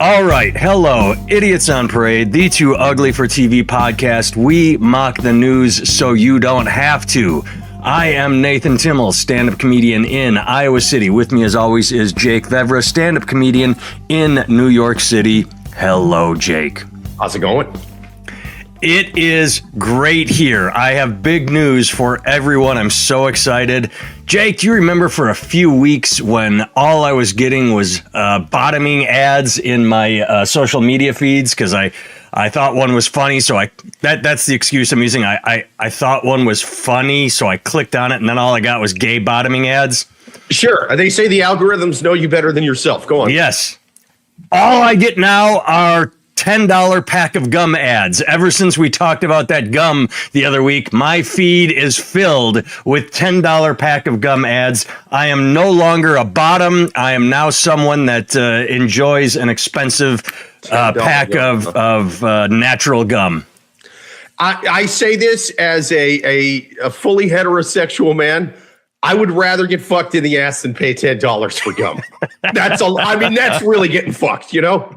All right. Hello, Idiots on Parade, the Too Ugly for TV podcast. We mock the news so you don't have to. I am Nathan Timmel, stand-up comedian in Iowa City. With me, as always, is Jake Vevra, stand-up comedian in New York City. Hello, Jake. How's it going? It is great here. I have big news for everyone. I'm so excited. Jake, do you remember for a few weeks when all I was getting was bottoming ads in my social media feeds because I thought one was funny, so that's the excuse I'm using. I thought one was funny, so I clicked on it, and then all I got was gay bottoming ads. Sure. They say the algorithms know you better than yourself. Go on. Yes. All I get now are $10 pack of gum ads. Ever since we talked about that gum the other week, my feed is filled with $10 pack of gum ads. I am no longer a bottom. I am now someone that enjoys an expensive pack of natural gum. I say this as a fully heterosexual man. I would rather get fucked in the ass than pay $10 for gum. That's really getting fucked, you know?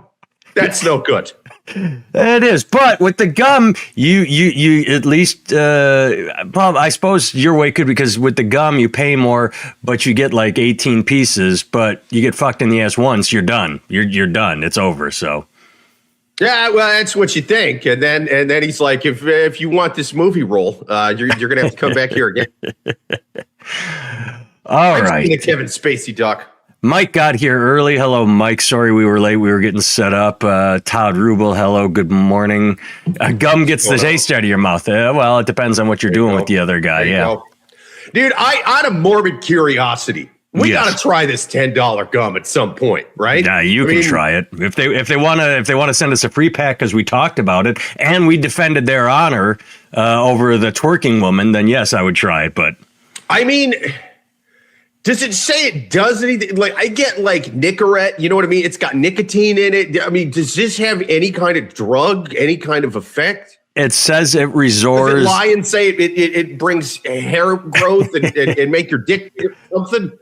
That's no good. It is, but with the gum, you at least, I suppose your way could, because with the gum you pay more, but you get like 18 pieces. But you get fucked in the ass once, you're done. You're done. It's over. So. Yeah, well, that's what you think, and then he's like, if you want this movie role, you're gonna have to come back here again. All right, the Kevin Spacey doc. Mike got here early. Hello, Mike. Sorry we were late. We were getting set up. Todd Rubel, hello. Good morning. Gum gets the taste out of your mouth. Well, it depends on what you're doing with the other guy. Yeah, dude. Out of morbid curiosity, we got to try this $10 gum at some point, right? Yeah, you can try it if they want to send us a free pack because we talked about it and we defended their honor over the twerking woman. Then yes, I would try it. But I mean, does it say it does anything? Like, I get like Nicorette, you know what I mean? It's got nicotine in it. I mean, does this have any kind of drug, any kind of effect? It says it restores. Does it lie and say it brings hair growth and make your dick something?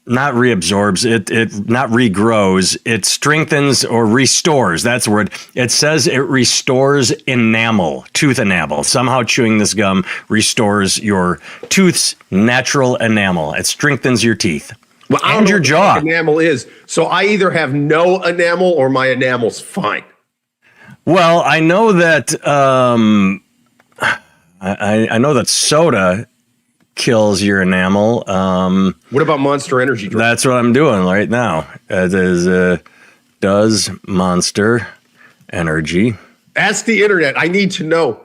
Not reabsorbs, it not regrows, it strengthens or restores. That's the word. It says it restores enamel, tooth enamel. Somehow chewing this gum restores your tooth's natural enamel. It strengthens your teeth. Well, I don't know your jaw. What enamel is. So I either have no enamel or my enamel's fine. Well, I know that I know that soda kills your enamel. What about Monster Energy drink? That's what I'm doing right now. It is, does Monster Energy. Ask the internet. I need to know.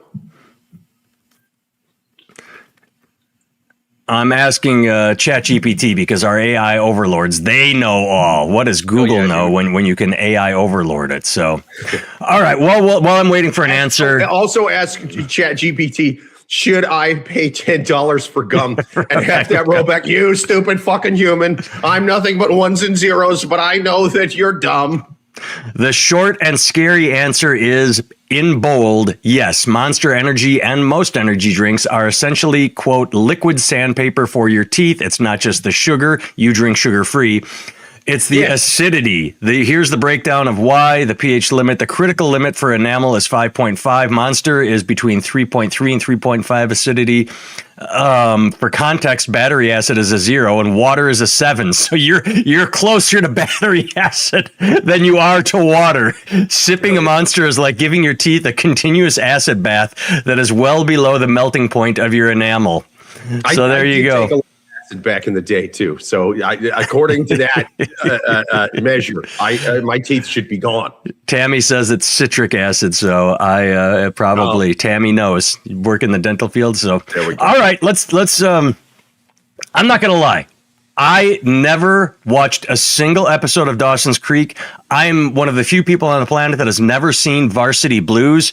I'm asking ChatGPT because our AI overlords, they know all. What does Google know when you can AI overlord it? So, all right. Well, while I'm waiting for an answer. Also ask ChatGPT, should I pay $10 for gum and have that roll back? You stupid fucking human. I'm nothing but ones and zeros, but I know that you're dumb. The short and scary answer is, in bold, yes, Monster Energy and most energy drinks are essentially, quote, liquid sandpaper for your teeth. It's not just the sugar. You drink sugar-free. It's the acidity. Here's the breakdown of why. The pH limit. The critical limit for enamel is 5.5. Monster is between 3.3 and 3.5 acidity. For context, battery acid is a 0 and water is a 7. So you're closer to battery acid than you are to water. Sipping a Monster is like giving your teeth a continuous acid bath that is well below the melting point of your enamel. So there you go. Back in the day too. So according to that measure, my teeth should be gone. Tammy says it's citric acid. So I probably Tammy knows. You work in the dental field. So there we go. All right, let's I'm not going to lie. I never watched a single episode of Dawson's Creek. I'm one of the few people on the planet that has never seen Varsity Blues.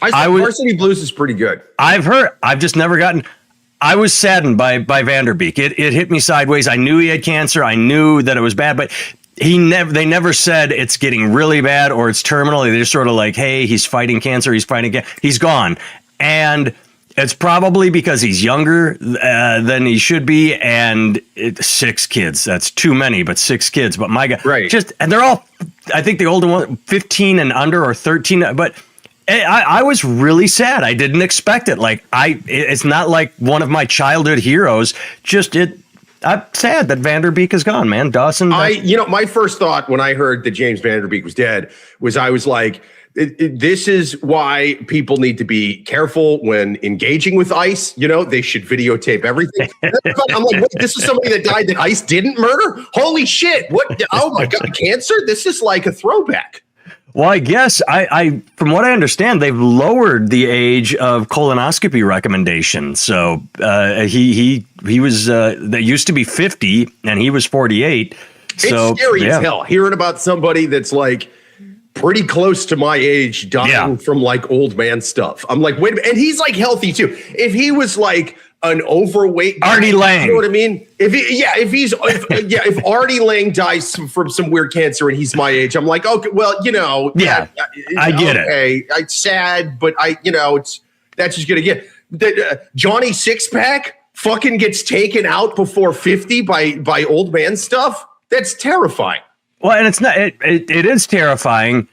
Varsity Blues is pretty good. I've heard. I've just never gotten. I was saddened by Vander Beek. It hit me sideways. I knew he had cancer. I knew that it was bad, but they never said it's getting really bad or it's terminal. They just sort of like, hey, he's fighting cancer. He's gone. And It's probably because he's younger than he should be, and 6 kids. That's too many, but 6 kids. But my God, Right. and they're all, I think the older one, 15 and under or 13. But I was really sad. I didn't expect it. Like it's not like one of my childhood heroes. I'm sad that Vanderbeek is gone, man. Dawson. My first thought when I heard that James Vanderbeek was dead was I was like, this is why people need to be careful when engaging with ICE. They should videotape everything. I'm like, wait, this is somebody that died that ICE didn't murder? Holy shit. What? Oh my God, cancer? This is like a throwback. Well, I guess I from what I understand, they've lowered the age of colonoscopy recommendation. So he was that used to be 50 and he was 48. So, it's scary as hell hearing about somebody that's like pretty close to my age dying from like old man stuff. I'm like, wait a minute. And he's like healthy too. If he was like an overweight guy, Artie Lang, you know what I mean? If Artie Lang dies from some weird cancer and he's my age, I'm like, okay, well, I get it. It's sad, but that's just gonna get Johnny Sixpack fucking gets taken out before 50 by old man stuff. That's terrifying. Well, and it's not. It is terrifying.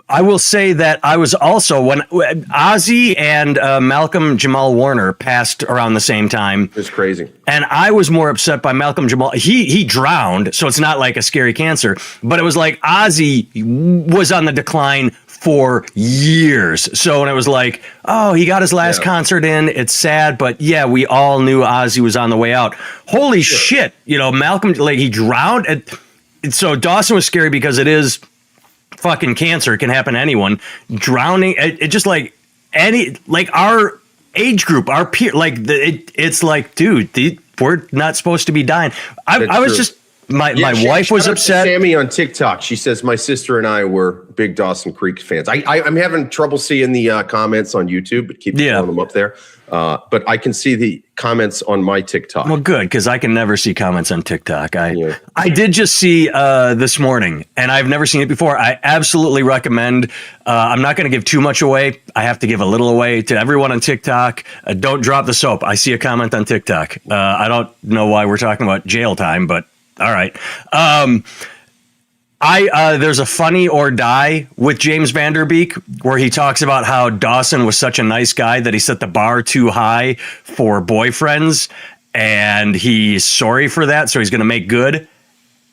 I will say that I was also when Ozzy and Malcolm Jamal Warner passed around the same time. It's crazy. And I was more upset by Malcolm Jamal. He drowned, so it's not like a scary cancer, but it was like Ozzy was on the decline for years. So when it was like, oh, he got his last concert in, it's sad, but yeah, we all knew Ozzy was on the way out. Holy shit, Malcolm, like he drowned. So Dawson was scary because it is fucking cancer. It can happen to anyone. Drowning, it just like our age group, our peer, it's like, dude, we're not supposed to be dying. I was just, my wife was upset. Sammy on TikTok, she says, my sister and I were big Dawson Creek fans. I'm having trouble seeing the comments on YouTube, but keep throwing them up there. But I can see the comments on my TikTok. Well, good, because I can never see comments on TikTok. I did just see this morning, and I've never seen it before. I absolutely recommend. I'm not going to give too much away. I have to give a little away to everyone on TikTok. Don't drop the soap. I see a comment on TikTok. I don't know why we're talking about jail time, but all right. There's a funny or die with James Vanderbeek where he talks about how Dawson was such a nice guy that he set the bar too high for boyfriends, and he's sorry for that, so he's going to make good.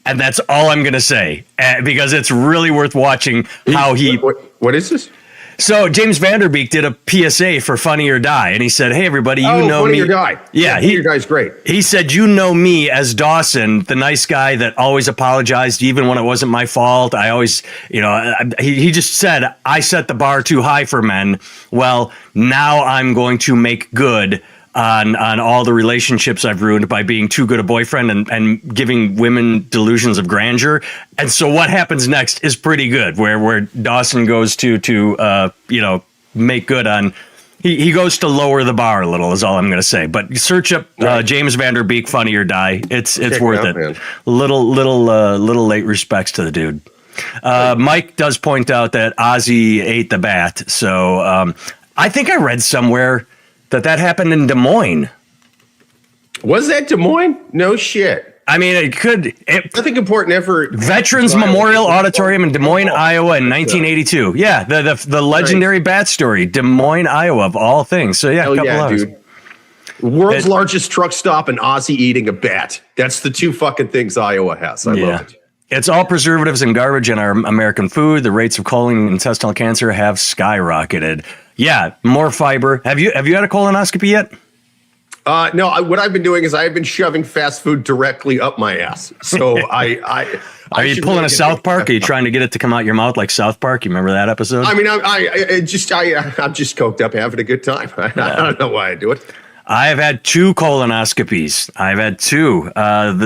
And that's all I'm going to say, because it's really worth watching how he... What is this? So James Vanderbeek did a PSA for Funny or Die, and he said, "Hey everybody, you know Funny me." or Die. Yeah, Funny or Die's great. He said, "You know me as Dawson, the nice guy that always apologized even when it wasn't my fault. I always, he just said I set the bar too high for men. Well, now I'm going to make good on all the relationships I've ruined by being too good a boyfriend and giving women delusions of grandeur." And so what happens next is pretty good, where Dawson goes to make good on. He goes to lower the bar a little, is all I'm going to say. But search up James Vanderbeek, Funny or Die. It's worth it. Man. Little late respects to the dude. Mike does point out that Ozzy ate the bat. So I think I read somewhere that happened in Des Moines. Was that Des Moines? No shit. I mean, it could. Nothing important ever. Veterans Memorial Auditorium in Des Moines, Iowa in 1982. Yeah, the legendary bat story, Des Moines, Iowa, of all things. So yeah, dude. World's largest truck stop and Ozzy eating a bat. That's the two fucking things Iowa has. I love it. It's all preservatives and garbage in our American food. The rates of colon and intestinal cancer have skyrocketed. Yeah, more fiber. Have you had a colonoscopy yet? No. What I've been doing is I've been shoving fast food directly up my ass. So Are you pulling a South Park? Are you trying to get it to come out your mouth like South Park? You remember that episode? I mean, I'm just coked up having a good time. I don't know why I do it. I have had 2 colonoscopies. I've had 2.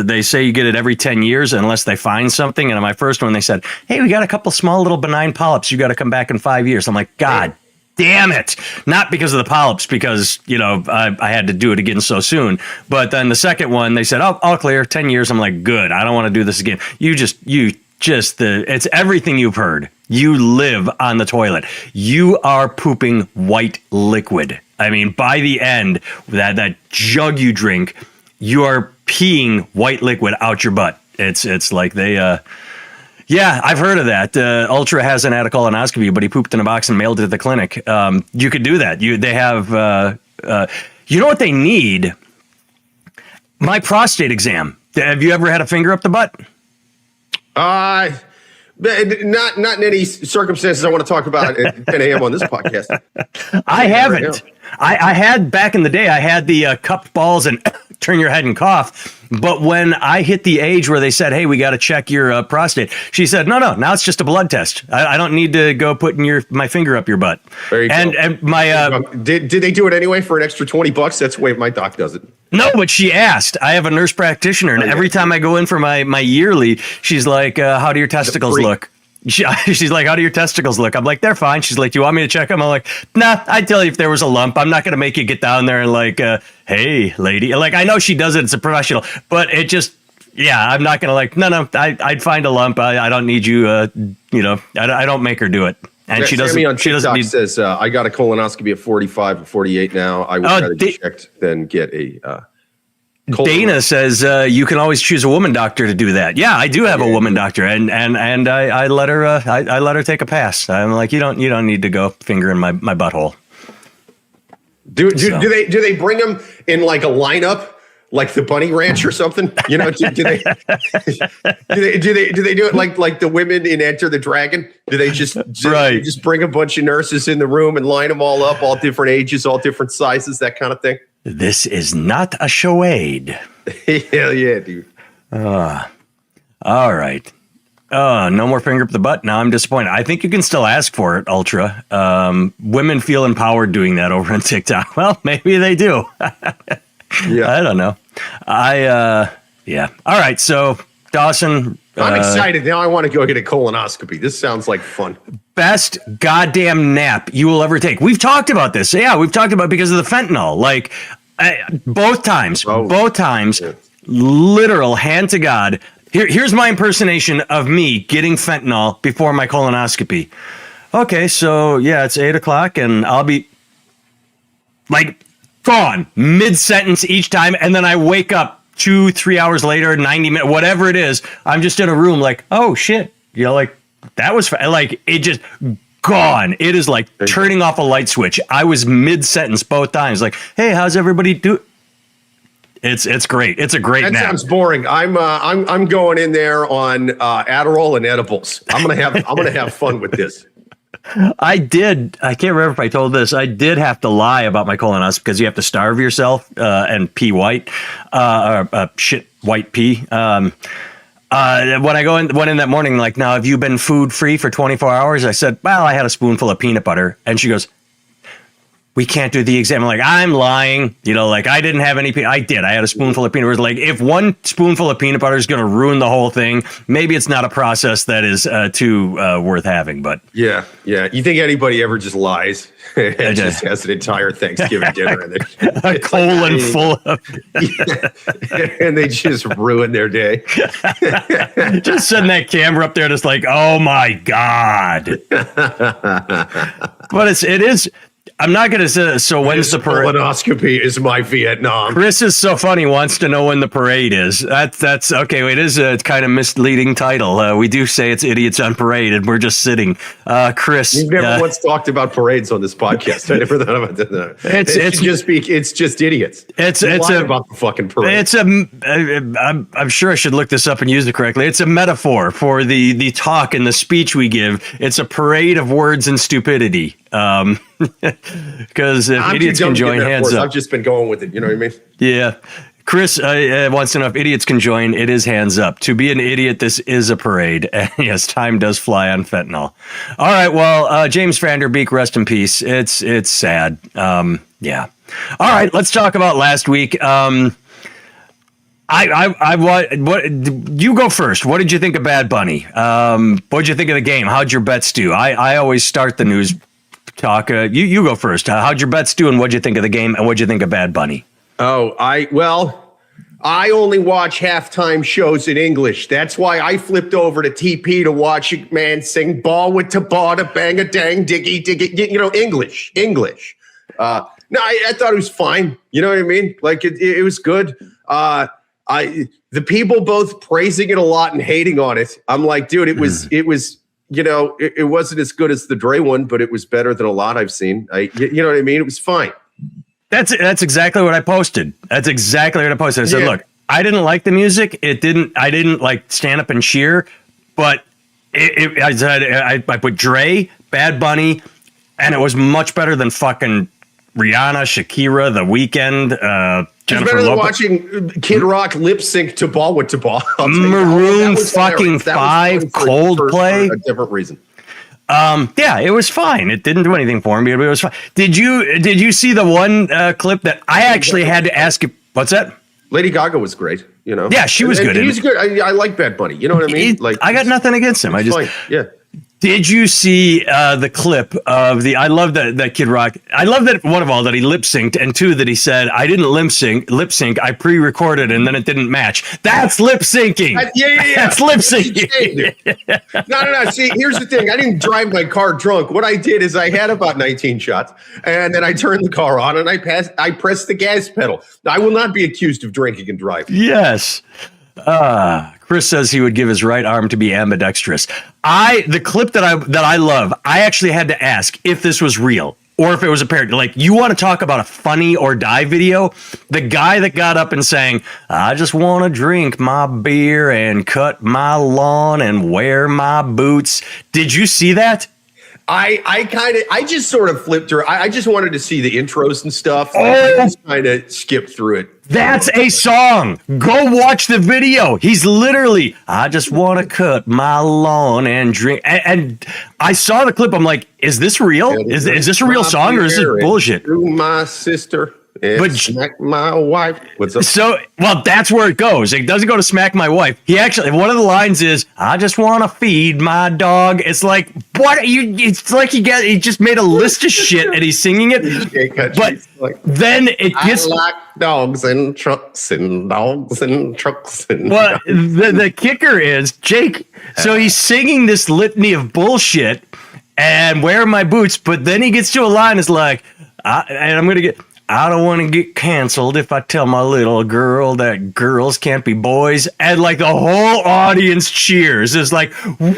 They say you get it every 10 years unless they find something. And on my first one, they said, "Hey, we got a couple small little benign polyps. You got to come back in 5 years." I'm like, God damn it. Not because of the polyps, because, I had to do it again so soon. But then the second one, they said, "Oh, all clear, 10 years. I'm like, good. I don't want to do this again. It's everything you've heard. You live on the toilet. You are pooping white liquid. I mean, by the end, that jug you drink, you are peeing white liquid out your butt. It's like they, yeah, I've heard of that. Ultra hasn't had a colonoscopy, but he pooped in a box and mailed it to the clinic. You could do that. They have, you know what they need? My prostate exam. Have you ever had a finger up the butt? Not in any circumstances I want to talk about at 10 a.m. on this podcast. I haven't. I had back in the day. I had the cupped balls and turn your head and cough. But when I hit the age where they said, "Hey, we got to check your prostate," she said, "No. Now it's just a blood test. I don't need to go putting my finger up your butt." There you go. And my did they do it anyway for an extra $20? That's the way my doc does it. No, but she asked. I have a nurse practitioner, and every time I go in for my yearly, she's like, "How do your testicles look?" She's like, "How do your testicles look?" I'm like, "They're fine." She's like, "Do you want me to check them?" I'm like, "Nah, I'd tell you if there was a lump. I'm not going to make you get down there and like, hey, lady." Like, I know she does it. It's a professional, but it just, yeah, I'm not going to like, no, I'd find a lump. I don't need you, you know, I don't make her do it. And yeah, she doesn't. Sammy on she doesn't TikTok need. says, I got a colonoscopy at 45 and 48 now. I would rather get checked than get a Dana says you can always choose a woman doctor to do that. Yeah, I do have a woman doctor, and I let her I let her take a pass. I'm like, you don't need to go finger in my butthole. Do they bring them in like a lineup, like the Bunny Ranch or something? You know, do they do it like the women in Enter the Dragon? Do they just bring a bunch of nurses in the room and line them all up, all different ages, all different sizes, that kind of thing? This is not a charade. Hell yeah, dude. All right. No more finger up the butt. Now I'm disappointed. I think you can still ask for it, Ultra. Women feel empowered doing that over on TikTok. Well, maybe they do. Yeah. I don't know. Yeah. All right. So Dawson. I'm excited. Now I want to go get a colonoscopy. This sounds like fun. Best goddamn nap you will ever take. We've talked about this. Yeah, we've talked about because of the fentanyl. Like both times, yeah. Literal hand to God. Here's my impersonation of me getting fentanyl before my colonoscopy. Okay, so yeah, it's 8:00 and I'll be like gone mid-sentence each time. And then I wake up 2-3 hours later, 90 minutes, whatever it is. I'm just in a room like, oh shit. You know, like that was like it just gone. It is like turning off a light switch. I was mid-sentence both times. Like, hey, how's everybody do? It's great. It's a great nap. That sounds boring. I'm going in there on Adderall and edibles. I'm gonna have fun with this. I can't remember if I told this. I did have to lie about my colonoscopy because you have to starve yourself and pee white, white pee. When I went in that morning, like, now, have you been food free for 24 hours? I said, well, I had a spoonful of peanut butter. And she goes, we can't do the exam. I'm like, I'm lying. You know, like I didn't have any. I did. I had a spoonful of peanut butter. Like if one spoonful of peanut butter is going to ruin the whole thing, maybe it's not a process that is too worth having. But yeah. You think anybody ever just lies and just has an entire Thanksgiving dinner and a colon full of, and they just ruin their day. Just setting that camera up there, just like, oh my God. But it is. I'm not going to say, so when's the parade? Colonoscopy is my Vietnam. Chris is so funny, wants to know when the parade is. That's okay. It is a kind of misleading title. We do say it's Idiots on Parade, and we're just sitting. Chris. We've never once talked about parades on this podcast. I never thought about that. It's just idiots. It's about the fucking parade. I'm sure I should look this up and use it correctly. It's a metaphor for the talk and the speech we give. It's a parade of words and stupidity. Because if idiots can join, hands up. I've just been going with it. You know what I mean? Yeah. Chris wants to know if idiots can join. It is hands up. To be an idiot, this is a parade. And yes, time does fly on fentanyl. All right. Well, James Vanderbeek, rest in peace. It's sad. Yeah. All right. Let's talk about last week. What you go first. What did you think of Bad Bunny? What did you think of the game? How'd your bets do? I always start the news talk. You go first. How'd your bets do, and what'd you think of the game, and what'd you think of Bad Bunny? Oh, I only watch halftime shows in English. That's why I flipped over to TP to watch a man sing "Ball with Tabata, bang a dang diggy diggy." You know, English. No, I thought it was fine. You know what I mean? Like it was good. The people both praising it a lot and hating on it. I'm like, dude, it was, you know, it wasn't as good as the Dre one, but it was better than a lot I've seen. You know what I mean? It was fine. That's exactly what I posted. That's exactly what I posted. I said, look, I didn't like the music. I didn't like stand up and cheer, but I put Dre, Bad Bunny, and it was much better than fucking Rihanna, Shakira, The Weeknd, Jennifer Lopez. Watching Kid Rock lip sync to Ball with to Ball. Maroon fucking 5, Coldplay. For a different reason. Yeah, it was fine. It didn't do anything for me, but it was fine. Did you see the one clip that I actually had to ask you? What's that? Lady Gaga was great. You know. Yeah, she was good. He was good. I like Bad Bunny. You know what I mean? I got nothing against him. Yeah. Did you see the clip of the? I love that Kid Rock. I love that one of all that he lip synced, and two that he said I didn't lip sync. I pre-recorded and then it didn't match. That's lip syncing. Yeah. That's lip syncing. No. See, here's the thing. I didn't drive my car drunk. What I did is I had about 19 shots, and then I turned the car on and I pressed the gas pedal. Now, I will not be accused of drinking and driving. Yes. Chris says he would give his right arm to be ambidextrous. The clip that I love, I actually had to ask if this was real or if it was a parody. Like, you want to talk about a funny or die video? The guy that got up and sang, I just want to drink my beer and cut my lawn and wear my boots. Did you see that? I just sort of flipped through. I just wanted to see the intros and stuff. I just kind of skipped through it. That's a song. Go watch the video. He's literally, I just want to cut my lawn and drink. And I saw the clip. I'm like, is this real? Is this a real song or is this bullshit? My sister. But smack my wife. What's up? So, well, that's where it goes. It doesn't go to smack my wife. He actually, one of the lines is, I just want to feed my dog. It's like, what are you? It's like he just made a list of shit and he's singing it. But then it gets. I like dogs and trucks and dogs and trucks. And well, the kicker is Jake. So he's singing this litany of bullshit and wear my boots. But then he gets to a line. It's like, and I'm going to get. I don't want to get canceled if I tell my little girl that girls can't be boys. And like the whole audience cheers. It's like, woo!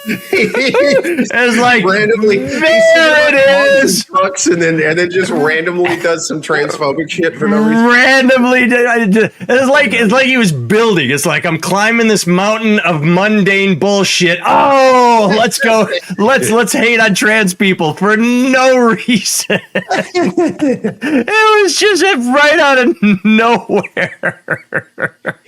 It's like randomly there it is. Trucks and then just randomly does some transphobic shit for no reason. Randomly, it's like he was building. It's like I'm climbing this mountain of mundane bullshit. Oh, let's go. Let's hate on trans people for no reason. It was just right out of nowhere.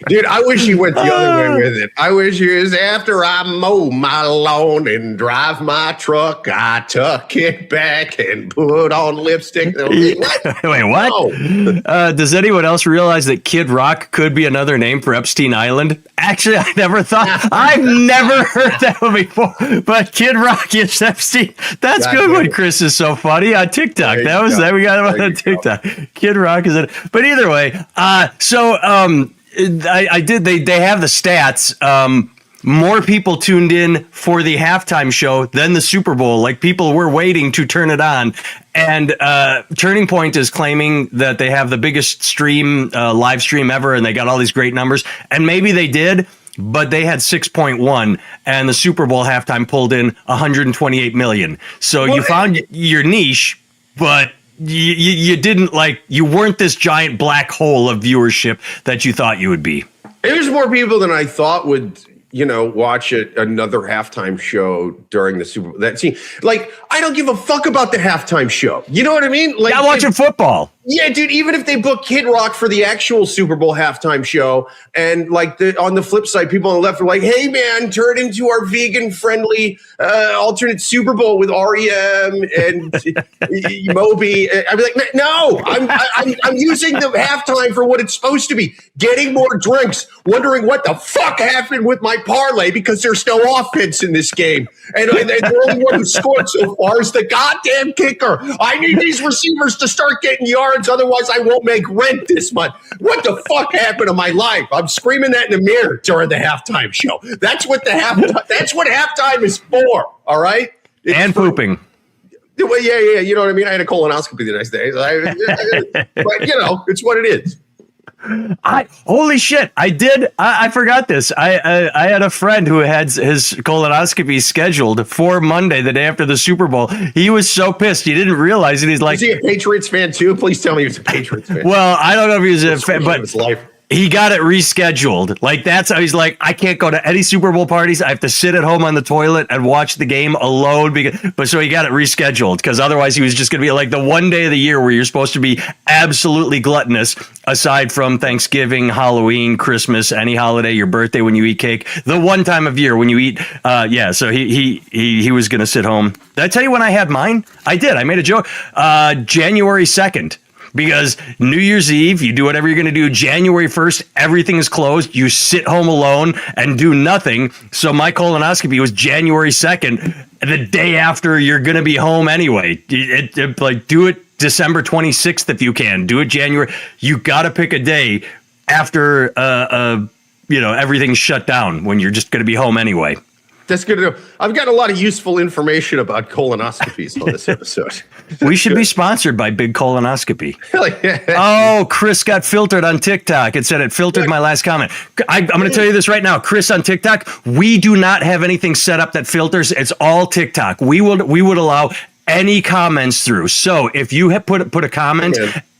Dude, I wish he went the other way with it. I wish he was after I mow my lawn and drive my truck, I tuck it back and put on lipstick. Wait, what? No. Does anyone else realize that Kid Rock could be another name for Epstein Island? Actually, I never thought. I've never heard that one before. But Kid Rock is Epstein. That's good when Chris is so funny on TikTok. We got him on TikTok. Kid Rock is it. But either way, I did. They have the stats. More people tuned in for the halftime show than the Super Bowl. Like, people were waiting to turn it on. And Turning Point is claiming that they have the biggest live stream ever, and they got all these great numbers. And maybe they did, but they had 6.1, and the Super Bowl halftime pulled in 128 million. So you found your niche, but you didn't you weren't this giant black hole of viewership that you thought you would be. There's more people than I thought would, watch another halftime show during the Super Bowl. I don't give a fuck about the halftime show. You know what I mean? I'm watching football. Yeah, dude, even if they book Kid Rock for the actual Super Bowl halftime show, and on the flip side, people on the left are like, hey, man, turn into our vegan-friendly alternate Super Bowl with REM and Moby. I'd be like, no, I'm using the halftime for what it's supposed to be, getting more drinks, wondering what the fuck happened with my parlay because there's no offense in this game. And the only one who scored so far is the goddamn kicker. I need these receivers to start getting yards, otherwise I won't make rent this month. What the fuck happened to my life? I'm screaming that in the mirror during the halftime show. That's what halftime is for, all right? And pooping. Well, yeah. You know what I mean? I had a colonoscopy the next day. But, it's what it is. Holy shit! I forgot this. I had a friend who had his colonoscopy scheduled for Monday, the day after the Super Bowl. He was so pissed he didn't realize it. He's like, "Is he a Patriots fan too? Please tell me he was a Patriots fan." Well, I don't know if he was a fan, but his life. He got it rescheduled. Like, that's how he's like, I can't go to any Super Bowl parties. I have to sit at home on the toilet and watch the game alone. So he got it rescheduled, because otherwise he was just going to be like the one day of the year where you're supposed to be absolutely gluttonous, aside from Thanksgiving, Halloween, Christmas, any holiday, your birthday when you eat cake. The one time of year when you eat. So he was going to sit home. Did I tell you when I had mine? I did. I made a joke. January 2nd. Because New Year's Eve, you do whatever you're going to do. January 1st, everything is closed. You sit home alone and do nothing. So my colonoscopy was January 2nd, the day after you're going to be home anyway. Do it December 26th if you can. Do it January. You got to pick a day after everything's shut down, when you're just going to be home anyway. That's good to know. I've got a lot of useful information about colonoscopies on this episode. We should be sponsored by Big Colonoscopy. Yeah. Oh, Chris got filtered on TikTok. It said it filtered my last comment. I'm going to tell you this right now. Chris on TikTok, we do not have anything set up that filters. It's all TikTok. We would allow any comments through. So if you have put a comment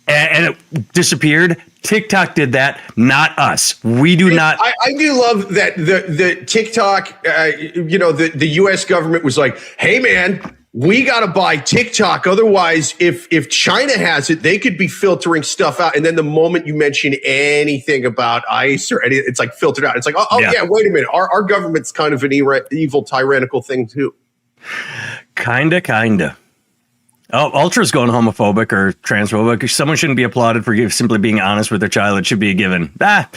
and it disappeared, TikTok did that, not us. We do not. I do love that the TikTok, the U.S. government was like, hey, man, we got to buy TikTok. Otherwise, if China has it, they could be filtering stuff out. And then the moment you mention anything about ICE or anything, it's like filtered out. It's like, yeah, wait a minute. Our government's kind of an evil, tyrannical thing, too. Kinda. Oh, Ultra's going homophobic or transphobic. Someone shouldn't be applauded for simply being honest with their child. It should be a given. The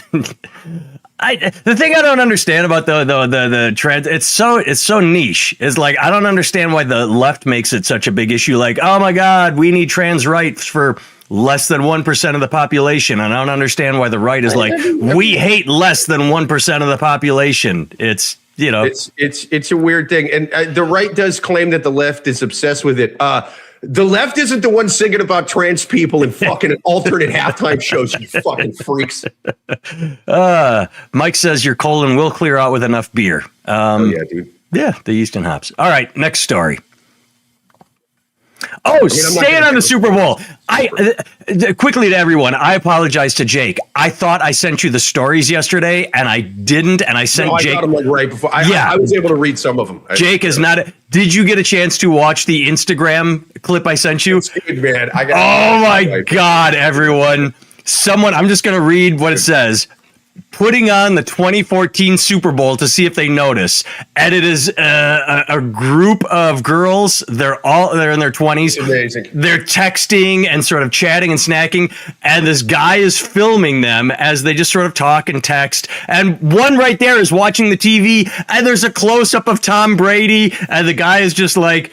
thing I don't understand about the trans, it's so niche. Is like, I don't understand why the left makes it such a big issue. Like, oh my God, we need trans rights for less than 1% of the population. And I don't understand why the right is like, we hate less than 1% of the population. It's a weird thing. And the right does claim that the left is obsessed with it. The left isn't the one singing about trans people and fucking alternate halftime shows, you fucking freaks. Mike says your colon will clear out with enough beer. Yeah, dude. Yeah, the yeast and hops. All right, next story. Staying on the Super Bowl. Quickly to everyone, I apologize to Jake. I thought I sent you the stories yesterday, and I didn't. And I sent Jake. I got them right before. I was able to read some of them. Jake is not. Did you get a chance to watch the Instagram clip I sent you? Dude, man, oh my God, everyone! I'm just going to read what it says. Putting on the 2014 Super Bowl to see if they notice. And it is a group of girls. They're in their 20s. Amazing. They're texting and sort of chatting and snacking. And this guy is filming them as they just sort of talk and text. And one right there is watching the TV. And there's a close up of Tom Brady. And the guy is just like,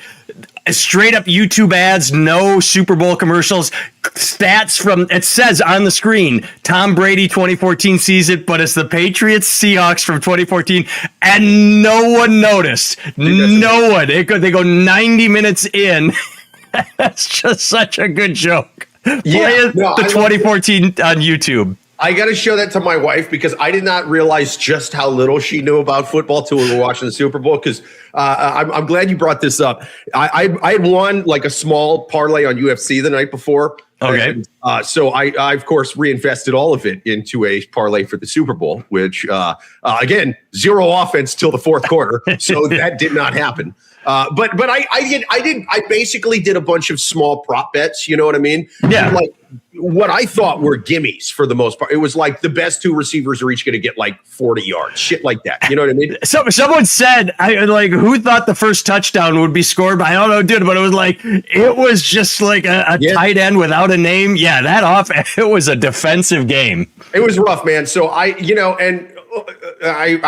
straight up YouTube ads, no Super Bowl commercials. Stats from, it says on the screen, Tom Brady 2014 season, but it's the Patriots Seahawks from 2014, and no one noticed. No one. They go 90 minutes in. That's just such a good joke. Yeah, the 2014 on YouTube. I got to show that to my wife, because I did not realize just how little she knew about football till we were watching the Super Bowl. Because I'm glad you brought this up. I had won like a small parlay on UFC the night before. Okay. And, so I of course reinvested all of it into a parlay for the Super Bowl, which again, zero offense till the fourth quarter. So that did not happen. But I basically did a bunch of small prop bets. You know what I mean? Yeah. Like what I thought were gimmies for the most part. It was like the best two receivers are each going to get like 40 yards, shit like that. You know what I mean? Someone said, who thought the first touchdown would be scored by, I don't know, dude, but it was like, it was just like a tight end without a name. Yeah, it was a defensive game. It was rough, man. So I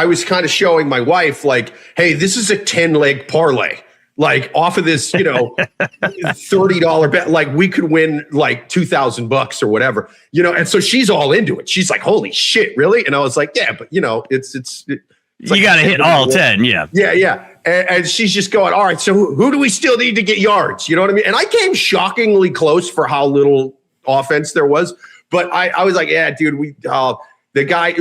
was kind of showing my wife like, hey, this is a 10-leg parlay. Like off of this, $30 bet, like we could win like $2,000 or whatever, And so she's all into it. She's like, "Holy shit, really?" And I was like, "Yeah, but it's you got to hit all 10, yeah." Yeah. And she's just going, all right, so who do we still need to get yards? You know what I mean? And I came shockingly close for how little offense there was. But I was like, yeah, dude, the guy,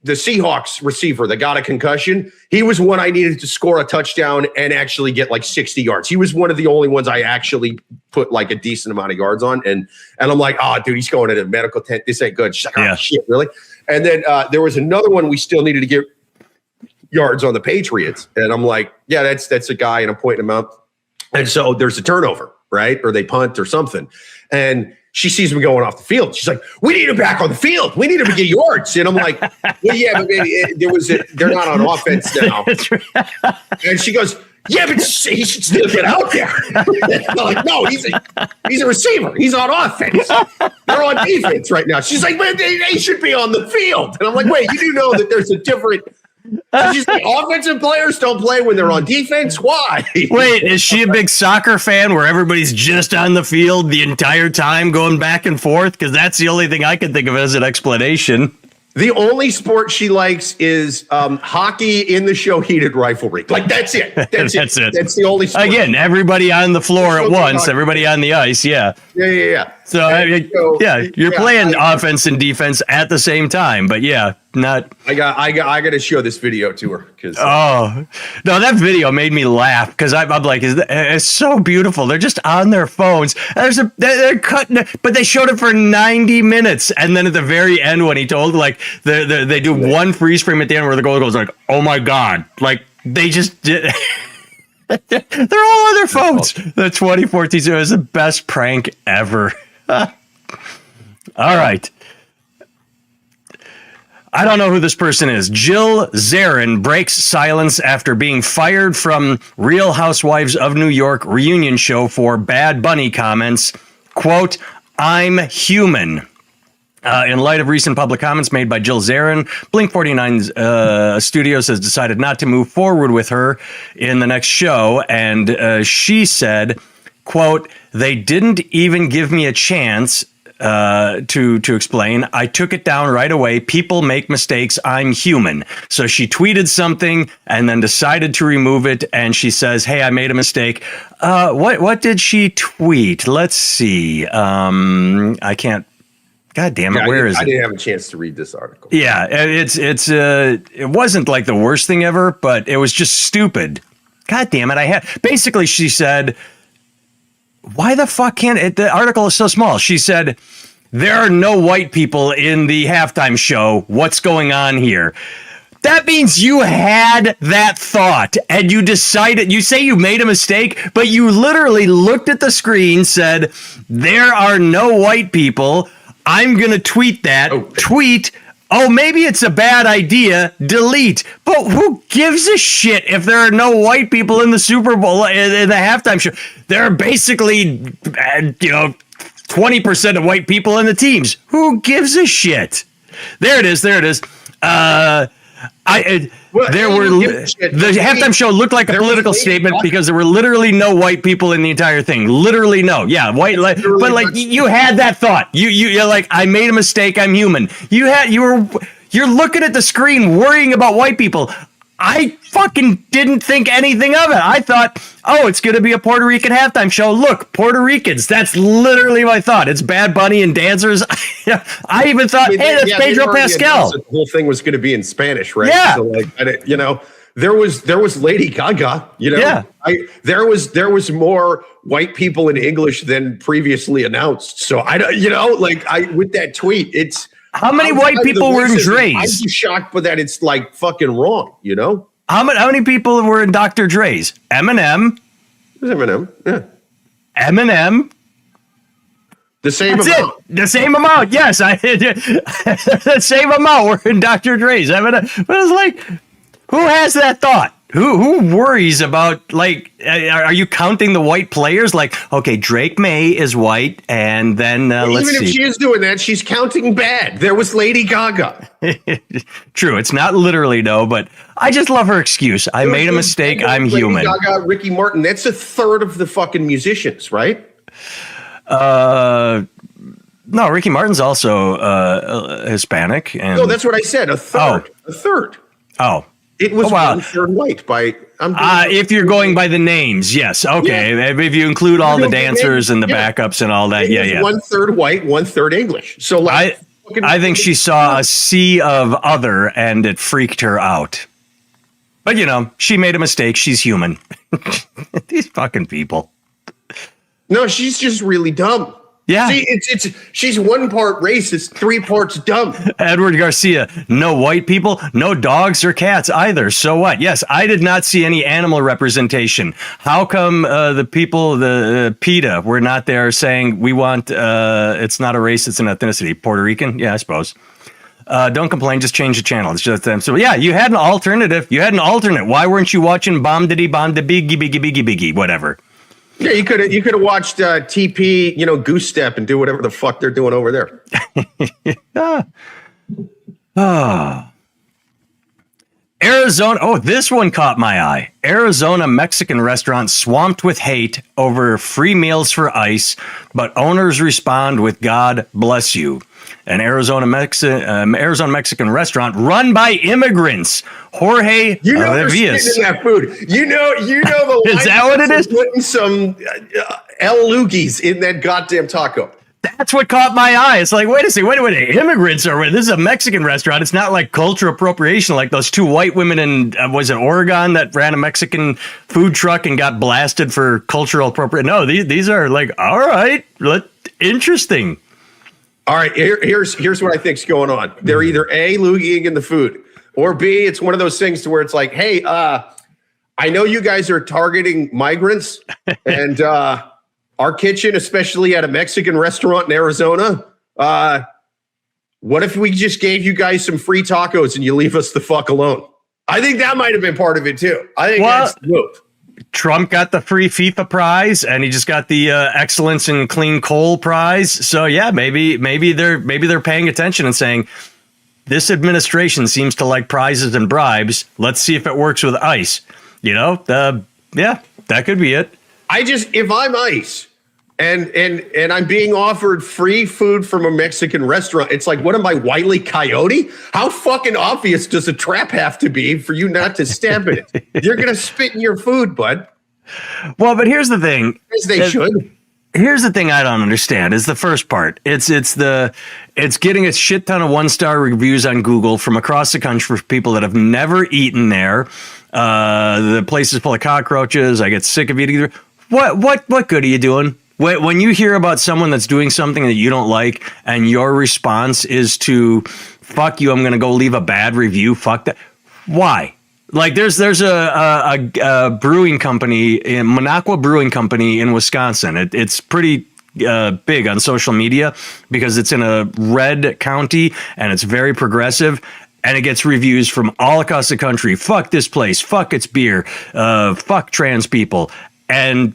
the Seahawks receiver that got a concussion, he was one I needed to score a touchdown and actually get like 60 yards. He was one of the only ones I actually put like a decent amount of yards on. And I'm like, oh, dude, he's going to the medical tent. This ain't good. She's like, oh, shit, really? And then there was another one we still needed to get yards on the Patriots. And I'm like, yeah, that's a guy, and I'm pointing him out. And so there's a turnover, right? Or they punt or something. And she sees me going off the field. She's like, we need him back on the field. We need him to get yards. And I'm like, well, yeah, but they're not on offense now. And she goes, yeah, but he should still get out there. I'm like, no, he's a receiver. He's on offense. They're on defense right now. She's like, man, they should be on the field. And I'm like, wait, you do know that there's a different. She's like, offensive players don't play when they're on defense. Why? Wait, is she a big soccer fan where everybody's just on the field the entire time going back and forth? Because that's the only thing I can think of as an explanation. The only sport she likes is hockey in the show Heated Riflery. Like, that's it. That's it. That's the only sport. Again, everybody on the floor at once, everybody on the ice. Yeah. Yeah. So, you're playing offense and defense at the same time. But yeah, not. I got to show this video to her. No, that video made me laugh because I'm like, it's so beautiful. They're just on their phones. They're cutting it, but they showed it for 90 minutes. And then at the very end, when he told, like, they do one freeze frame at the end where the goal goes like, oh my God, like they just did. They're all on their phones. The 2014 was the best prank ever. All right. I don't know who this person is. Jill Zarin breaks silence after being fired from Real Housewives of New York reunion show for Bad Bunny comments. Quote, I'm human. In light of recent public comments made by Jill Zarin, Blink 49's Studios has decided not to move forward with her in the next show. And she said, quote, they didn't even give me a chance to explain. I took it down right away. People make mistakes. I'm human. So she tweeted something and then decided to remove it. And she says, hey, I made a mistake. What did she tweet? Let's see. I can't. God damn it. Where is it? I didn't have a chance to read this article. Yeah, it wasn't like the worst thing ever, but it was just stupid. God damn it. Basically she said, why the fuck can't it? The article is so small. She said, there are no white people in the halftime show. What's going on here? That means you had that thought and you decided, you say you made a mistake, but you literally looked at the screen, said, there are no white people. I'm going to tweet that. Tweet. Oh, maybe it's a bad idea. Delete. But who gives a shit if there are no white people in the Super Bowl, in the halftime show? There are basically, 20% of white people in the teams. Who gives a shit? There it is. The halftime show looked like a political statement because there were literally no white people in the entire thing. Literally no. Yeah, white. But like you had that thought. You're like, I made a mistake. I'm human. You're looking at the screen worrying about white people. I fucking didn't think anything of it. I thought, oh, it's going to be a Puerto Rican halftime show. Look, Puerto Ricans. That's literally my thought. It's Bad Bunny and dancers. I even thought, hey, that's Pedro Pascal. The whole thing was going to be in Spanish, right? Yeah. So there was Lady Gaga. Yeah. There was more white people in English than previously announced. So with that tweet, it's. How many white people were in Dre's? I'm shocked, but that it's like fucking wrong, How many people were in Dr. Dre's? Eminem. Yeah. Eminem. The same amount. The same amount. Yes, the same amount were in Dr. Dre's. Eminem. But it's like, who has that thought? Who worries about, like, are you counting the white players? Like, okay, Drake May is white, and then let's see. Even if she is doing that, she's counting bad. There was Lady Gaga. True, it's not literally, no, but I just love her excuse. I made a mistake, I'm human. Lady Gaga, Ricky Martin, that's a third of the fucking musicians, right? No, Ricky Martin's also Hispanic. And no, that's what I said, a third. Oh. It was Oh, wow. 1/3 white by. If you're going by the names, yes. Okay. Yeah. If you include all the dancers and the backups and all that, yeah. 1/3 white, 1/3 English. So like, I think she saw a sea of other and it freaked her out. But she made a mistake. She's human. These fucking people. No, she's just really dumb. Yeah. See, she's 1 part racist, 3 parts dumb. Edward Garcia, no white people, no dogs or cats either. So what? Yes, I did not see any animal representation. How come the people, the PETA, were not there saying we want, it's not a race, it's an ethnicity. Puerto Rican? Yeah, I suppose. Don't complain, just change the channel. It's just them. So yeah, you had an alternative. You had an alternate. Why weren't you watching Bomb Diddy Bomb da Biggie Biggie Biggie Biggie, whatever? Yeah, you could have watched TP, Goose Step and do whatever the fuck they're doing over there. Arizona. Oh, this one caught my eye. Arizona Mexican restaurant swamped with hate over free meals for ICE, but owners respond with "God bless you." An Arizona Mexican restaurant run by immigrants. Jorge they're spitting in that food. The is that what it is? Putting some El Loogies in that goddamn taco. That's what caught my eye. It's like, wait a second, wait. Immigrants are. This is a Mexican restaurant. It's not like cultural appropriation, like those 2 white women in was it Oregon that ran a Mexican food truck and got blasted for cultural appropriation. No, these are like, all right, interesting. All right, here's what I think's going on. They're either A, loogieing in the food, or B, it's one of those things to where it's like, hey, I know you guys are targeting migrants, and our kitchen, especially at a Mexican restaurant in Arizona, what if we just gave you guys some free tacos and you leave us the fuck alone? I think that might have been part of it too. I think that's the move. Trump got the free FIFA prize, and he just got the excellence in clean coal prize. So yeah, maybe they're paying attention and saying this administration seems to like prizes and bribes. Let's see if it works with ICE. Yeah, that could be it. If I'm ICE and I'm being offered free food from a Mexican restaurant, it's like, what am I, Wile E. Coyote? How fucking obvious does a trap have to be for you not to stamp it? You're going to spit in your food, bud. Well, but here's the thing. As they should. Here's the thing I don't understand is the first part. It's getting a shit ton of 1-star reviews on Google from across the country for people that have never eaten there. The place is full of cockroaches. I get sick of eating there. What good are you doing? When you hear about someone that's doing something that you don't like and your response is to fuck you, I'm going to go leave a bad review. Fuck that. Why? Like there's a brewing company in Minocqua Brewing Company in Wisconsin. It's pretty big on social media because it's in a red county and it's very progressive. And it gets reviews from all across the country. Fuck this place. Fuck its beer. Fuck trans people. And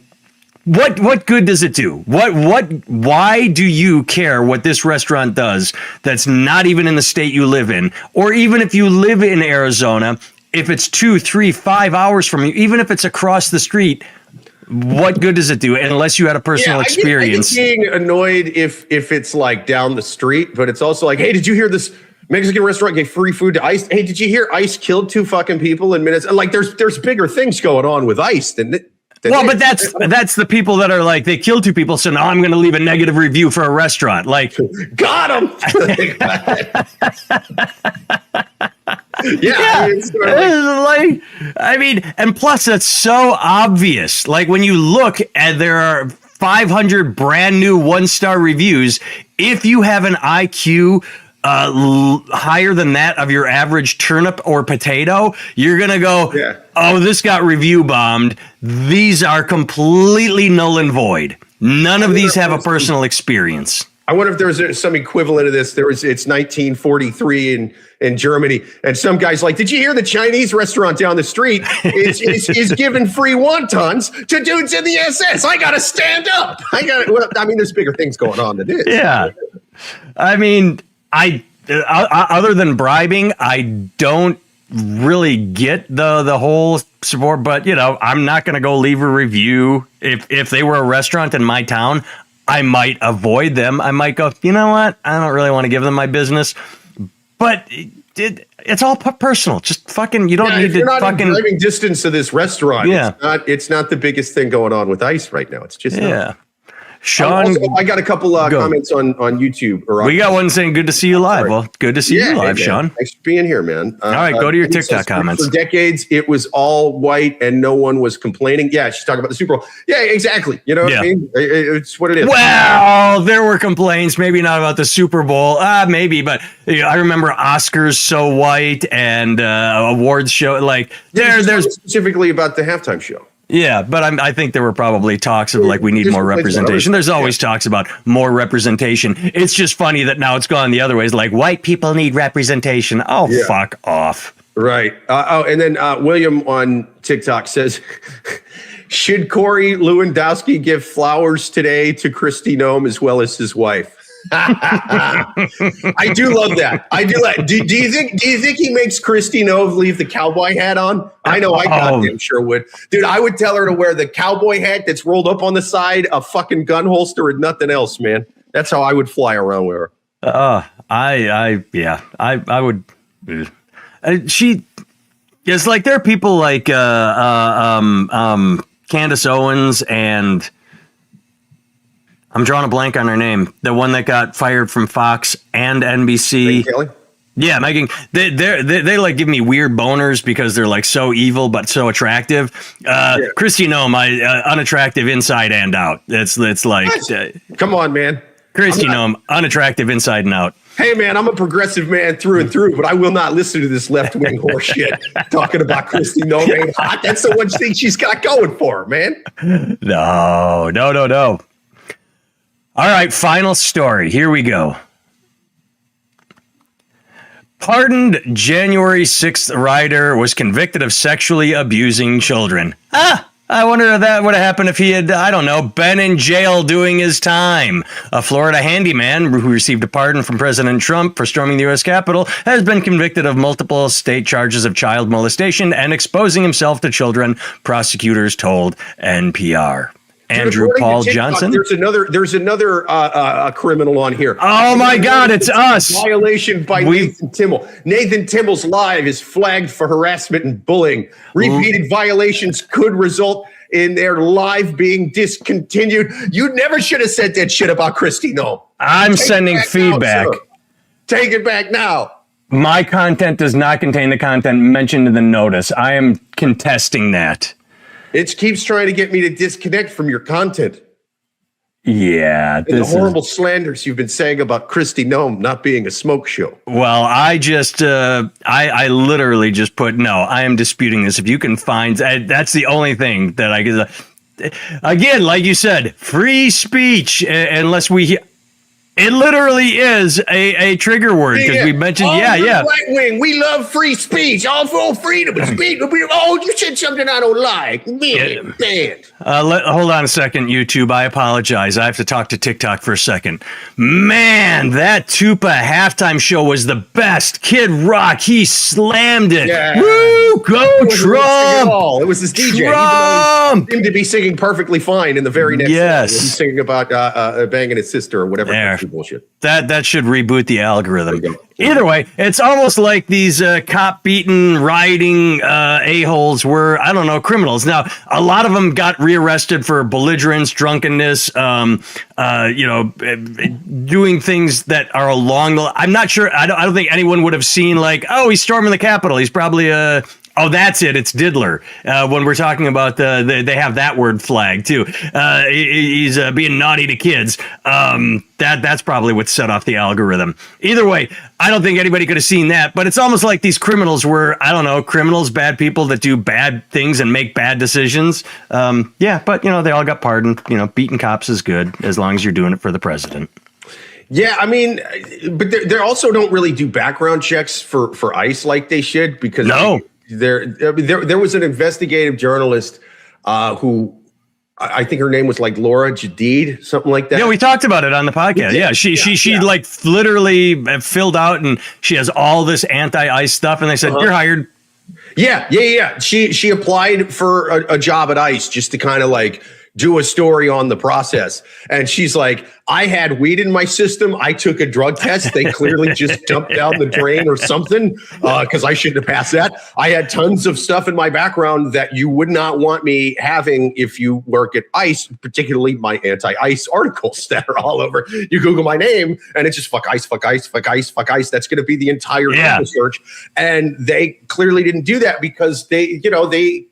what good does it do? Why do you care what this restaurant does that's not even in the state you live in? Or even if you live in Arizona, if it's 2, 3, 5 hours from you, even if it's across the street, what good does it do unless you had a personal experience? I get being annoyed if it's like down the street, but it's also like, hey, did you hear this Mexican restaurant gave free food to ICE? Hey, did you hear ICE killed 2 fucking people in minutes? Like there's bigger things going on with ICE than but that's the people that are like, they killed 2 people, so now I'm going to leave a negative review for a restaurant. Like, got him. Yeah. And plus it's so obvious. Like when you look and there are 500 brand new 1-star reviews, if you have an IQ higher than that of your average turnip or potato, you're going to go, oh, this got review bombed. These are completely null and void. None of these have a personal experience. I wonder if there's some equivalent of this. It's 1943 in Germany, and some guy's like, "Did you hear the Chinese restaurant down the street is giving free wontons to dudes in the SS? I gotta stand up. There's bigger things going on than this." Yeah, other than bribing, I don't really get the whole support. But I'm not going to go leave a review if they were a restaurant in my town. I might avoid them. I might go, you know what? I don't really want to give them my business. But it's all personal. Just fucking, you don't need if you're to not fucking in driving distance of this restaurant. Yeah. It's not the biggest thing going on with ice right now. It's just not. Sean, Also, I got a couple comments on YouTube. We got one saying, "Good to see you live." Well, good to see you live, Sean. Thanks for being here, man. All right, go to your TikTok comments. For decades, it was all white and no one was complaining. Yeah, she's talking about the Super Bowl. Yeah, exactly. You know what I mean? It's what it is. Well, there were complaints, maybe not about the Super Bowl, maybe, but I remember Oscars so white and awards show there's specifically about the halftime show. Yeah, but I think there were probably talks of we need more representation. There's always talks about more representation. It's just funny that now it's gone the other way. It's like white people need representation. Oh, fuck off. Right. And then William on TikTok says, should Corey Lewandowski give flowers today to Kristi Noem as well as his wife? I do love that. I do like. Do you think he makes Kristi Noem leave the cowboy hat on? I know I goddamn sure would. Dude, I would tell her to wear the cowboy hat that's rolled up on the side, a fucking gun holster, and nothing else, man. That's how I would fly around with her. I would. She is like, there are people like Candace Owens and I'm drawing a blank on her name. The one that got fired from Fox and NBC. Megyn Kelly? Yeah, Megan. They like give me weird boners because they're like so evil but so attractive. Kristi Noem, unattractive inside and out. It's like, come on, man. Kristi Noem, unattractive inside and out. Hey, man, I'm a progressive man through and through, but I will not listen to this left-wing horse shit talking about Kristi Noem ain't hot. That's the one thing she's got going for her, man. No. All right, final story. Here we go. Pardoned January 6th rider was convicted of sexually abusing children. I wonder if that would have happened if he had, I don't know, been in jail doing his time. A Florida handyman who received a pardon from President Trump for storming the U.S. Capitol has been convicted of multiple state charges of child molestation and exposing himself to children, prosecutors told NPR. Andrew Paul Johnson. There's another criminal on here. Oh my God, it's us. Violation by Nathan Timmel. Nathan Timmel's live is flagged for harassment and bullying. Repeated violations could result in their live being discontinued. You never should have said that shit about Kristi Noem. I'm sending feedback. Take it back now. My content does not contain the content mentioned in the notice. I am contesting that. It keeps trying to get me to disconnect from your content. Yeah. And the horrible slanders you've been saying about Kristi Noem not being a smoke show. Well, I just, I literally just put, no, I am disputing this. If you can find, that's the only thing that I get. Again, like you said, free speech, unless we... It literally is a trigger word because we mentioned, right wing. We love free speech. All for freedom of speech. Oh, you said something I don't like. Man, banned. Hold on a second, YouTube. I apologize. I have to talk to TikTok for a second. Man, that Tupa halftime show was the best. Kid Rock, he slammed it. Yeah. Woo! Go Trump! It was this DJ. Trump! He seemed to be singing perfectly fine in the very next song. He's singing about banging his sister or whatever. Bullshit. That should reboot the algorithm. Either way, it's almost like these cop-beaten, rioting a-holes were, I don't know, criminals. Now, a lot of them got rearrested for belligerence, drunkenness, doing things that are along the... I'm not sure. I don't think anyone would have seen like, oh, he's storming the Capitol. He's probably oh, that's it. It's diddler. When we're talking about they have that word flagged too. He's being naughty to kids. That's probably what set off the algorithm. Either way, I don't think anybody could have seen that. But it's almost like these criminals were, I don't know, criminals, bad people that do bad things and make bad decisions. But they all got pardoned. Beating cops is good as long as you're doing it for the president. Yeah, I mean, but they also don't really do background checks for ICE like they should because there was an investigative journalist who I think her name was like Laura Jadid, something like that. Yeah, we talked about it on the podcast. Yeah, she like literally filled out and she has all this anti-ICE stuff and they said, you're hired. Yeah. She applied for a job at ICE just to kind of like do a story on the process. And she's like, I had weed in my system. I took a drug test. They clearly just dumped down the drain or something because I shouldn't have passed that. I had tons of stuff in my background that you would not want me having if you work at ICE, particularly my anti-ICE articles that are all over. You Google my name and it's just fuck ICE, fuck ICE, fuck ICE, fuck ICE. That's going to be the entire Google search. And they clearly didn't do that because they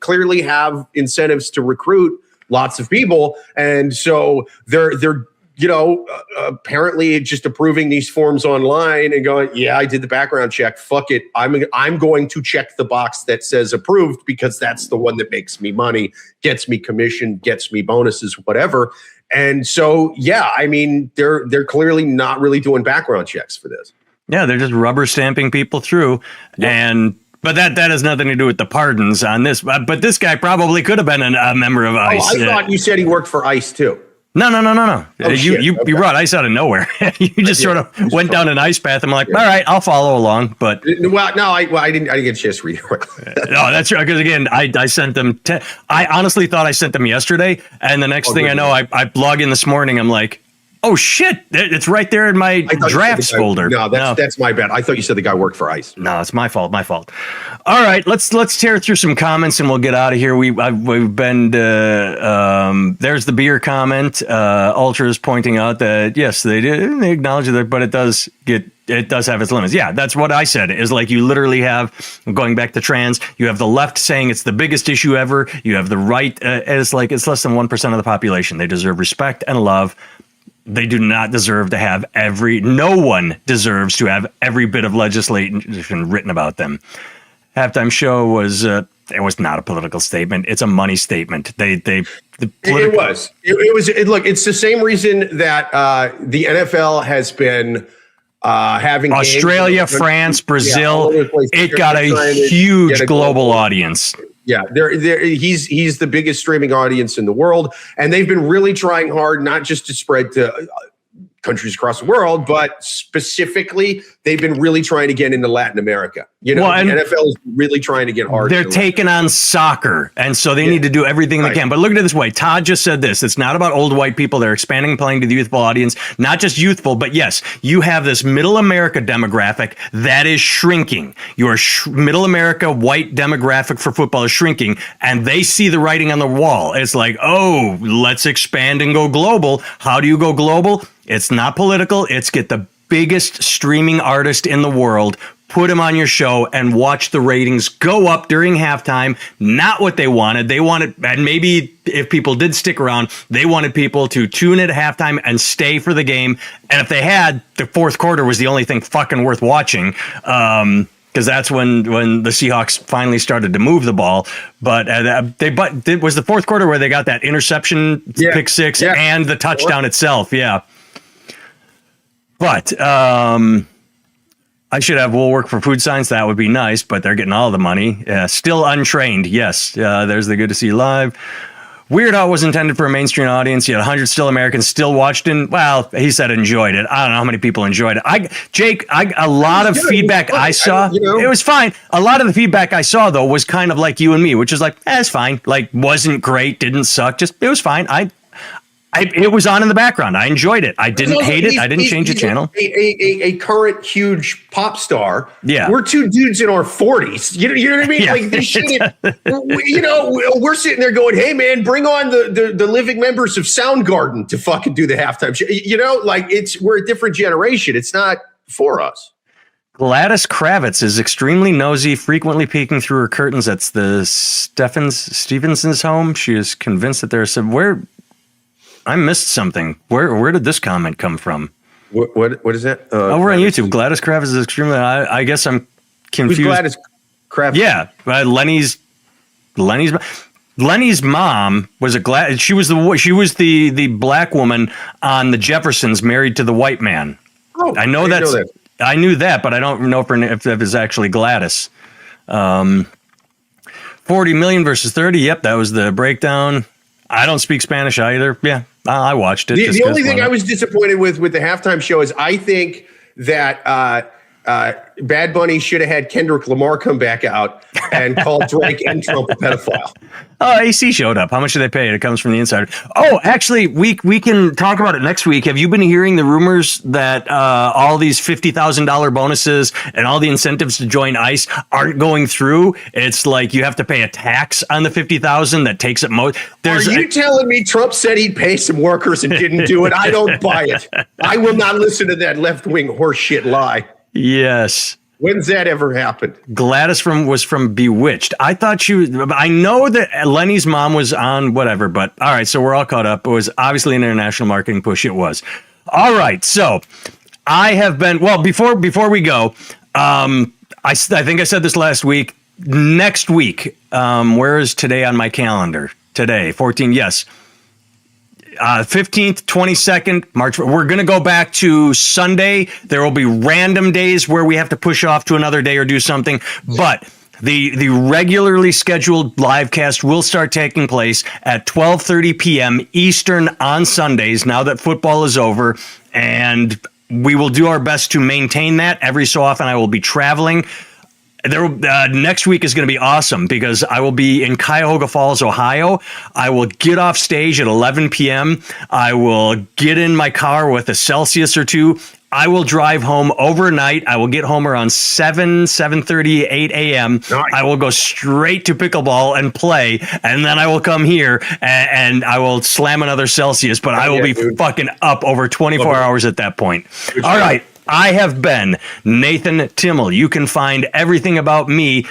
clearly have incentives to recruit lots of people. And so they're apparently just approving these forms online and going, yeah, I did the background check. Fuck it. I'm going to check the box that says approved because that's the one that makes me money, gets me commission, gets me bonuses, whatever. And so, yeah, I mean, they're clearly not really doing background checks for this. Yeah, they're just rubber stamping people through. Yep. But that has nothing to do with the pardons on this. But this guy probably could have been a member of ICE. I thought you said he worked for ICE too. No. Oh, you brought ICE out of nowhere. You just sort of went down an ICE path. I'm like, all right, I'll follow along. But I didn't get a chance to read it. No, that's right. Because again, I sent them. I honestly thought I sent them yesterday, and the next thing I know, I log in this morning. I'm like, oh shit! It's right there in my drafts folder. No, that's my bad. I thought you said the guy worked for ICE. No, it's my fault. All right, let's tear through some comments and we'll get out of here. We've been there's the beer comment. Ultra is pointing out that yes, they acknowledge that, but it does have its limits. Yeah, that's what I said. Is like you literally have, going back to trans, you have the left saying it's the biggest issue ever. You have the right. It's less than 1% of the population. They deserve respect and love. They do not deserve to have no one deserves to have every bit of legislation written about them. Halftime show was, it was not a political statement. It's a money statement. It was. Look, it's the same reason that the NFL has been having Australia, France, Brazil. It got a huge global audience. Yeah, he's the biggest streaming audience in the world, and they've been really trying hard, not just to spread to countries across the world, but specifically, they've been really trying to get into Latin America. The NFL is really trying to get hard. They're taking on soccer, and so they need to do everything they can. But look at it this way. Todd just said this. It's not about old white people. They're expanding and playing to the youthful audience. Not just youthful, but yes, you have this middle America demographic that is shrinking. Your middle America white demographic for football is shrinking, and they see the writing on the wall. It's like, oh, let's expand and go global. How do you go global? It's not political. It's get the biggest streaming artist in the world, put him on your show, and watch the ratings go up during halftime. Not what they wanted. They wanted, and maybe if people did stick around, they wanted people to tune in at halftime and stay for the game. And if they had, the fourth quarter was the only thing fucking worth watching. Because that's when the Seahawks finally started to move the ball. But it was the fourth quarter where they got that interception, pick six, and the touchdown itself. Yeah. But I should have Will work for food science. That would be nice, but they're getting all the money. Still untrained. Yes. There's the good to see live. Weird how it was intended for a mainstream audience, yet 100 still Americans still watched it. Well, he said enjoyed it. I don't know how many people enjoyed it. Jake, a lot of feedback I saw, it was fine. A lot of the feedback I saw, though, was kind of like you and me, which is like, it's fine. Like, wasn't great, didn't suck. Just, it was fine. It was on in the background. I enjoyed it. I didn't hate it. I didn't change the channel. A current huge pop star. Yeah. We're two dudes in our 40s. You know what I mean? Yeah. Like, this shit, we're sitting there going, hey, man, bring on the living members of Soundgarden to fucking do the halftime show. We're a different generation. It's not for us. Gladys Kravitz is extremely nosy, frequently peeking through her curtains at the Stevenson's home. She is convinced that there's I missed something. Where did this comment come from? What is that? We're on YouTube. Gladys Kravitz is extremely. I guess I'm confused. Who's Gladys Kravitz? Yeah, Lenny's mom was she was the black woman on the Jeffersons married to the white man. Oh, I know that. I knew that, but I don't know if it was actually Gladys. 40 million versus 30. Yep, that was the breakdown. I don't speak Spanish either. Yeah, I watched it. The only thing I was disappointed with the halftime show is I think that Bad Bunny should have had Kendrick Lamar come back out and call Drake and Trump a pedophile. Oh, AC showed up. How much do they pay? It comes from the insider. Oh, actually, we can talk about it next week. Have you been hearing the rumors that all these $50,000 bonuses and all the incentives to join ICE aren't going through? It's like you have to pay a tax on the $50,000 that takes it most. Are you telling me Trump said he'd pay some workers and didn't do it? I don't buy it. I will not listen to that left-wing horseshit lie. Yes. When's that ever happened? Gladys was from Bewitched. I thought I know that Lenny's mom was on whatever, but all right, so we're all caught up. It was obviously an international marketing push. It was. All right, so I have been, well, before we go, I think I said this last week. Next week, where is today on my calendar? Today, 14, yes. 15th, 22nd, March. We're going to go back to Sunday. There will be random days where we have to push off to another day or do something. But the regularly scheduled live cast will start taking place at 12:30 p.m. Eastern on Sundays now that football is over. And we will do our best to maintain that. Every so often I will be traveling. Next week is going to be awesome because I will be in Cuyahoga Falls, Ohio. I will get off stage at 11 p.m. I will get in my car with a Celsius or two. I will drive home overnight. I will get home around 7:30, 8 a.m. Nice. I will go straight to pickleball and play, and then I will come here and I will slam another Celsius, but I will be fucking up over 24 hours at that point. All right. I have been Nathan Timmel. You can find everything about me.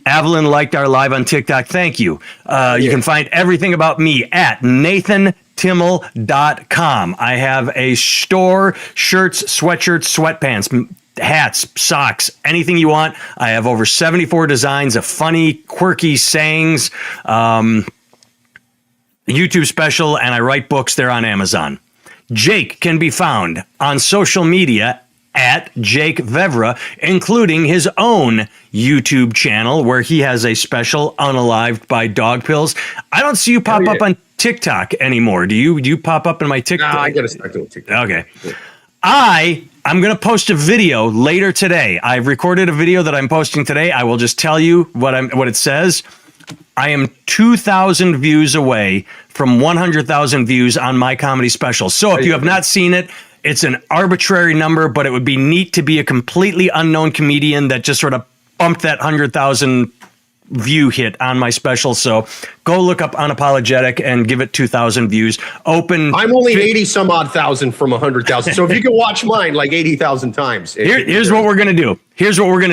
Evelyn liked our live on TikTok. Thank you. You can find everything about me at nathantimmel.com. I have a store, shirts, sweatshirts, sweatpants, hats, socks, anything you want. I have over 74 designs of funny, quirky sayings, YouTube special, and I write books. They're on Amazon. Jake can be found on social media at Jake Vevra, including his own YouTube channel where he has a special Unalived by Dog Pills. I don't see you pop up on TikTok anymore. Do you pop up in my TikTok? No, I gotta start doing TikTok. Okay. I'm going to post a video later today. I've recorded a video that I'm posting today. I will just tell you what it says. I am 2,000 views away from 100,000 views on my comedy special. So if you have not seen it, it's an arbitrary number, but it would be neat to be a completely unknown comedian that just sort of bumped that 100,000 view hit on my special. So go look up Unapologetic and give it 2,000 views. I'm only 80 some odd thousand from 100,000. So if you can watch mine like 80,000 times. Here's what we're going to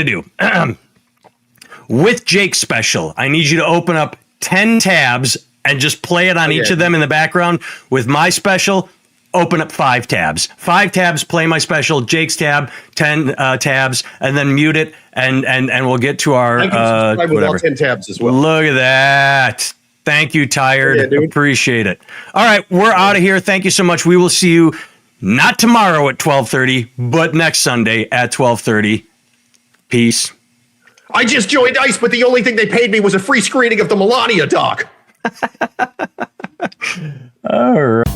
do. With Jake's special, I need you to open up 10 tabs and just play it on each of them in the background. With my special, open up 5 tabs. 5 tabs, play my special, Jake's tab, 10 tabs, and then mute it, and we'll get to our... I can subscribe with all 10 tabs as well. Look at that. Thank you, Tired. Yeah, appreciate it. All right, we're out of here. Thank you so much. We will see you not tomorrow at 12:30, but next Sunday at 12:30. Peace. I just joined ICE, but the only thing they paid me was a free screening of the Melania doc. All right.